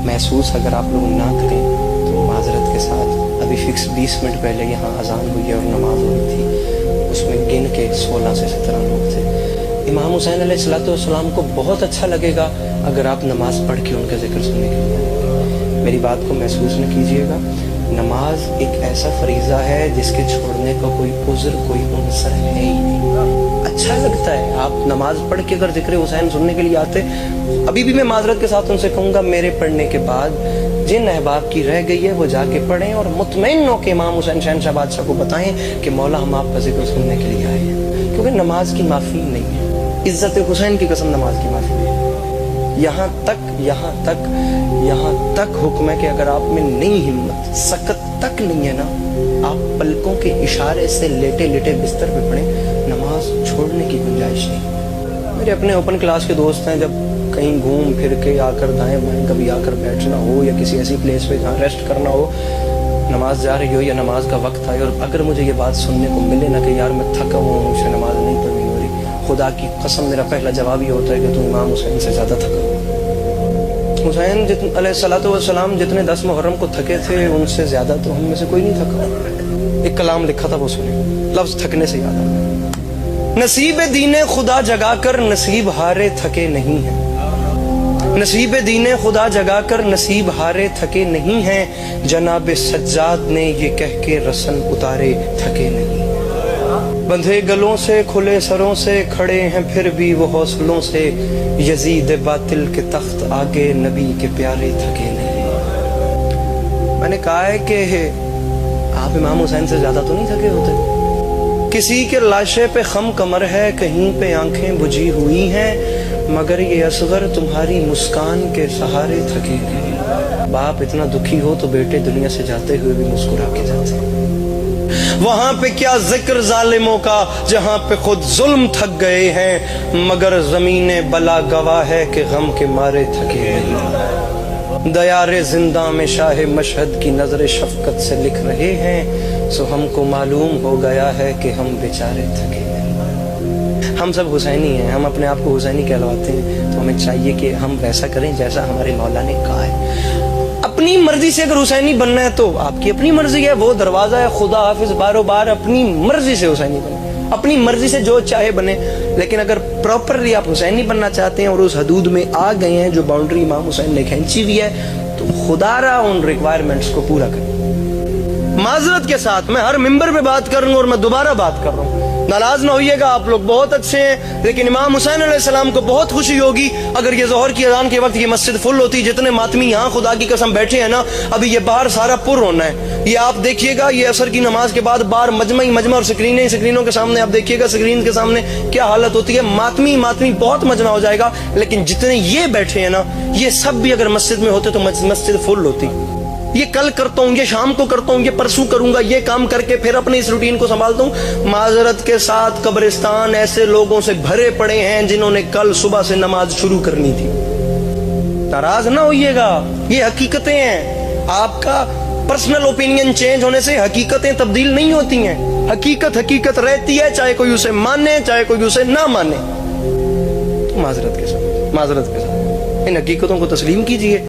محسوس اگر آپ لوگ نہ کریں تو معذرت کے ساتھ ابھی فکس 20 منٹ پہلے یہاں اذان ہوئی ہے اور نماز ہو رہی تھی، اس میں گن کے 16 سے 17 لوگ تھے۔ امام حسین علیہ السلام کو بہت اچھا لگے گا اگر آپ نماز پڑھ کے ان کا ذکر سننے کے لیے آئیں۔ میری بات کو محسوس نہ کیجیے گا، نماز ایک ایسا فریضہ ہے جس کے چھوڑنے کا کوئی عذر، کوئی عنصر ہے ہی نہیں۔ اچھا لگتا ہے آپ نماز پڑھ کے اگر ذکر حسین سننے کے لیے آتے۔ ابھی بھی میں معذرت کے ساتھ ان سے کہوں گا، میرے پڑھنے کے بعد جن احباب کی رہ گئی ہے وہ جا کے پڑھیں اور مطمئن ہو کہ امام حسین شہنشاہ بادشاہ کو بتائیں کہ مولا ہم آپ کا ذکر سننے کے لیے آئے ہیں، کیونکہ نماز کی معافی نہیں ہے۔ عزت حسین کی قسم نماز کی معافی نہیں ہے۔ یہاں تک حکم ہے کہ اگر آپ میں نہیں ہمت، سکت تک نہیں ہے نا، آپ پلکوں کے اشارے سے لیٹے لیٹے بستر پہ پڑھیں، نماز چھوڑنے کی گنجائش نہیں۔ میرے اپنے اوپن کلاس کے دوست ہیں، جب کہیں گھوم پھر کے آ کر دائیں بائیں کبھی آ کر بیٹھنا ہو یا کسی ایسی پلیس پہ جہاں ریسٹ کرنا ہو، نماز جا رہی ہو یا نماز کا وقت آئے اور اگر مجھے یہ بات سننے کو ملے نا کہ یار میں تھکا ہوا ہوں، مجھ سے نماز نہیں پڑھنی ہو رہی، خدا کی قسم میرا پہلا جواب یہ ہوتا ہے کہ تم امام حسین سے زیادہ تھکا ہو۔ حسین علیہ السلام جتنے 10 محرم کو تھکے تھے ان سے زیادہ تو ہم میں سے کوئی نہیں تھکا۔ ایک کلام لکھا تھا، وہ سنیں، لفظ تھکنے سے یاد آ، نصیب دین خدا جگا کر نصیب ہارے تھکے نہیں ہیں، نصیب دین خدا جگا کر نصیب ہارے تھکے نہیں ہیں، جناب سجاد نے یہ کہہ کے رسن اتارے تھکے نہیں ہیں، بندھے گلوں سے کھلے سروں سے کھڑے ہیں پھر بھی وہ حوصلوں سے، یزید باطل کے تخت آگے نبی کے پیارے تھکے نہیں۔ میں نے کہا ہے کہ آپ امام حسین سے زیادہ تو نہیں تھکے ہوتے۔ کسی کے لاشے پہ خم کمر ہے، کہیں پہ آنکھیں بجھی ہوئی ہیں، مگر یہ اصغر تمہاری مسکان کے سہارے تھکے نہیں۔ باپ اتنا دکھی ہو تو بیٹے دنیا سے جاتے ہوئے بھی مسکرا کے جاتے ہیں۔ وہاں پہ کیا ذکر ظالموں کا جہاں پہ خود ظلم تھک گئے ہیں، مگر زمین بلا گواہ ہے کہ غم کے مارے تھکے نہیں۔ دیار زندہ میں شاہ مشہد کی نظر شفقت سے لکھ رہے ہیں، سو ہم کو معلوم ہو گیا ہے کہ ہم بیچارے تھکے نہیں۔ ہم سب حسینی ہیں، ہم اپنے آپ کو حسینی کہلواتے ہیں، تو ہمیں چاہیے کہ ہم ویسا کریں جیسا ہمارے مولا نے کہا ہے۔ اپنی مرضی سے اگر حسینی بننا ہے تو آپ کی اپنی مرضی ہے، وہ دروازہ ہے خدا حافظ، بارو بار اپنی مرضی سے حسینی بنے، اپنی مرضی سے جو چاہے بنے۔ لیکن اگر پراپرلی آپ حسینی بننا چاہتے ہیں اور اس حدود میں آ گئے ہیں جو باؤنڈری امام حسین نے کھینچی ہوئی ہے، تو خدا را ان ریکوائرمنٹس کو پورا کریں۔ معذرت کے ساتھ میں ہر ممبر پہ بات کر رہا ہوں اور میں دوبارہ بات کر رہا ہوں، ناراض نہ ہوئیے گا، آپ لوگ بہت اچھے ہیں، لیکن امام حسین علیہ السلام کو بہت خوشی ہوگی اگر یہ ظہر کی اذان کے وقت یہ مسجد فل ہوتی۔ جتنے ماتمی یہاں خدا کی قسم بیٹھے ہیں نا، ابھی یہ باہر سارا پر ہونا ہے۔ یہ آپ دیکھیے گا، یہ عصر کی نماز کے بعد باہر مجمع اور سکرینوں کے سامنے آپ دیکھیے گا، سکرین کے سامنے کیا حالت ہوتی ہے، ماتمی بہت مجمع ہو جائے گا۔ لیکن جتنے یہ بیٹھے ہیں نا، یہ سب بھی اگر مسجد میں ہوتے تو مسجد فل ہوتی۔ یہ کل کرتا ہوں، یہ شام کو کرتا ہوں، یہ پرسوں کروں گا، یہ کام کر کے پھر اپنے اس روٹین کو سنبھالتا ہوں۔ معذرت کے ساتھ قبرستان ایسے لوگوں سے بھرے پڑے ہیں جنہوں نے کل صبح سے نماز شروع کرنی تھی۔ ناراض نہ ہوئیے گا، یہ حقیقتیں ہیں۔ آپ کا پرسنل اوپینین چینج ہونے سے حقیقتیں تبدیل نہیں ہوتی ہیں، حقیقت رہتی ہے، چاہے کوئی اسے مانے چاہے کوئی اسے نہ مانے۔ معذرت کے ساتھ ان حقیقتوں کو تسلیم کیجیے۔